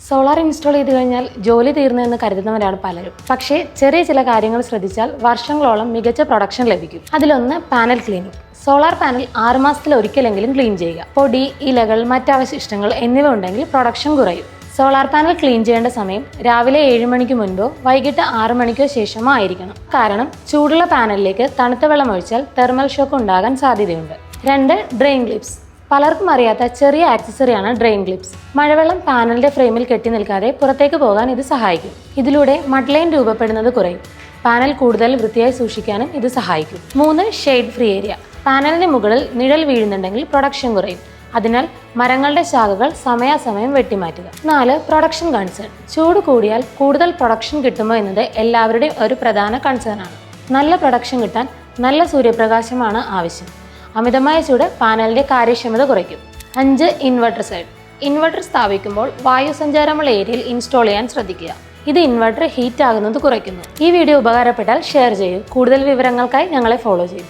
Solar install ചെയ്ത് കഴിഞ്ഞാൽ ജോലി തീർന്നുവെന്ന് കരുതുന്നവരാണ് പലരും. പക്ഷേ ചെറിയ ചില കാര്യങ്ങൾ ശ്രദ്ധിച്ചാൽ വർഷങ്ങളോളം മികച്ച പ്രൊഡക്ഷൻ ലഭിക്കും. അതിലൊന്ന് പാനൽ ക്ലീനിങ്. സോളാർ പാനൽ 6 മാസത്തിൽ ഒരിക്കലെങ്കിലും ക്ലീൻ ചെയ്യുക. പൊടി, ഇലകൾ, മറ്റവശിഷ്ടങ്ങൾ എന്നിവ ഉണ്ടെങ്കിൽ പ്രൊഡക്ഷൻ കുറയും. സോളാർ പാനൽ ക്ലീൻ ചെയ്യേണ്ട സമയം രാവിലെ 7 മണിക്ക് മുൻപോ വൈകിട്ട് 6 മണിക്കോ ശേഷമോ ആയിരിക്കണം. കാരണം ചൂടുള്ള പാനലിലേക്ക് തണുത്ത വെള്ളം ഒഴിച്ചാൽ തെർമൽ ഷോക്ക് ഉണ്ടാകാൻ സാധ്യതയുണ്ട്. 2. Drain clips. പലർക്കും അറിയാത്ത ചെറിയ ആക്സസറിയാണ് ഡ്രെയിൻ ക്ലിപ്സ്. മഴവെള്ളം പാനലിന്റെ ഫ്രെയിമിൽ കെട്ടി നിൽക്കാതെ പുറത്തേക്ക് പോകാൻ ഇത് സഹായിക്കും. ഇതിലൂടെ മഡ് ലൈൻ രൂപപ്പെടുന്നത് കുറയും. പാനൽ കൂടുതൽ വൃത്തിയായി സൂക്ഷിക്കാനും ഇത് സഹായിക്കും. 3. Shade free area. പാനലിന് മുകളിൽ നിഴൽ വീഴുന്നുണ്ടെങ്കിൽ പ്രൊഡക്ഷൻ കുറയും. അതിനാൽ മരങ്ങളുടെ ശാഖകൾ സമയാസമയം വെട്ടിമാറ്റുക. 4. Production concern. ചൂട് കൂടിയാൽ കൂടുതൽ പ്രൊഡക്ഷൻ കിട്ടുമോ എന്നത് എല്ലാവരുടെയും ഒരു പ്രധാന കൺസേൺ ആണ്. നല്ല പ്രൊഡക്ഷൻ കിട്ടാൻ നല്ല സൂര്യപ്രകാശമാണ് ആവശ്യം. അമിതമായ ചൂട് പാനലിന്റെ കാര്യക്ഷമത കുറയ്ക്കും. 5. Inverter side. ഇൻവെർട്ടർ സ്ഥാപിക്കുമ്പോൾ വായുസഞ്ചാരമുള്ള ഏരിയയിൽ ഇൻസ്റ്റാൾ ചെയ്യാൻ ശ്രദ്ധിക്കുക. ഇത് ഇൻവെർട്ടർ ഹീറ്റ് ആകുന്നത് കുറയ്ക്കുന്നു. ഈ വീഡിയോ ഉപകാരപ്പെട്ടാൽ ഷെയർ ചെയ്യൂ. കൂടുതൽ വിവരങ്ങൾക്കായി ഞങ്ങളെ ഫോളോ ചെയ്യൂ.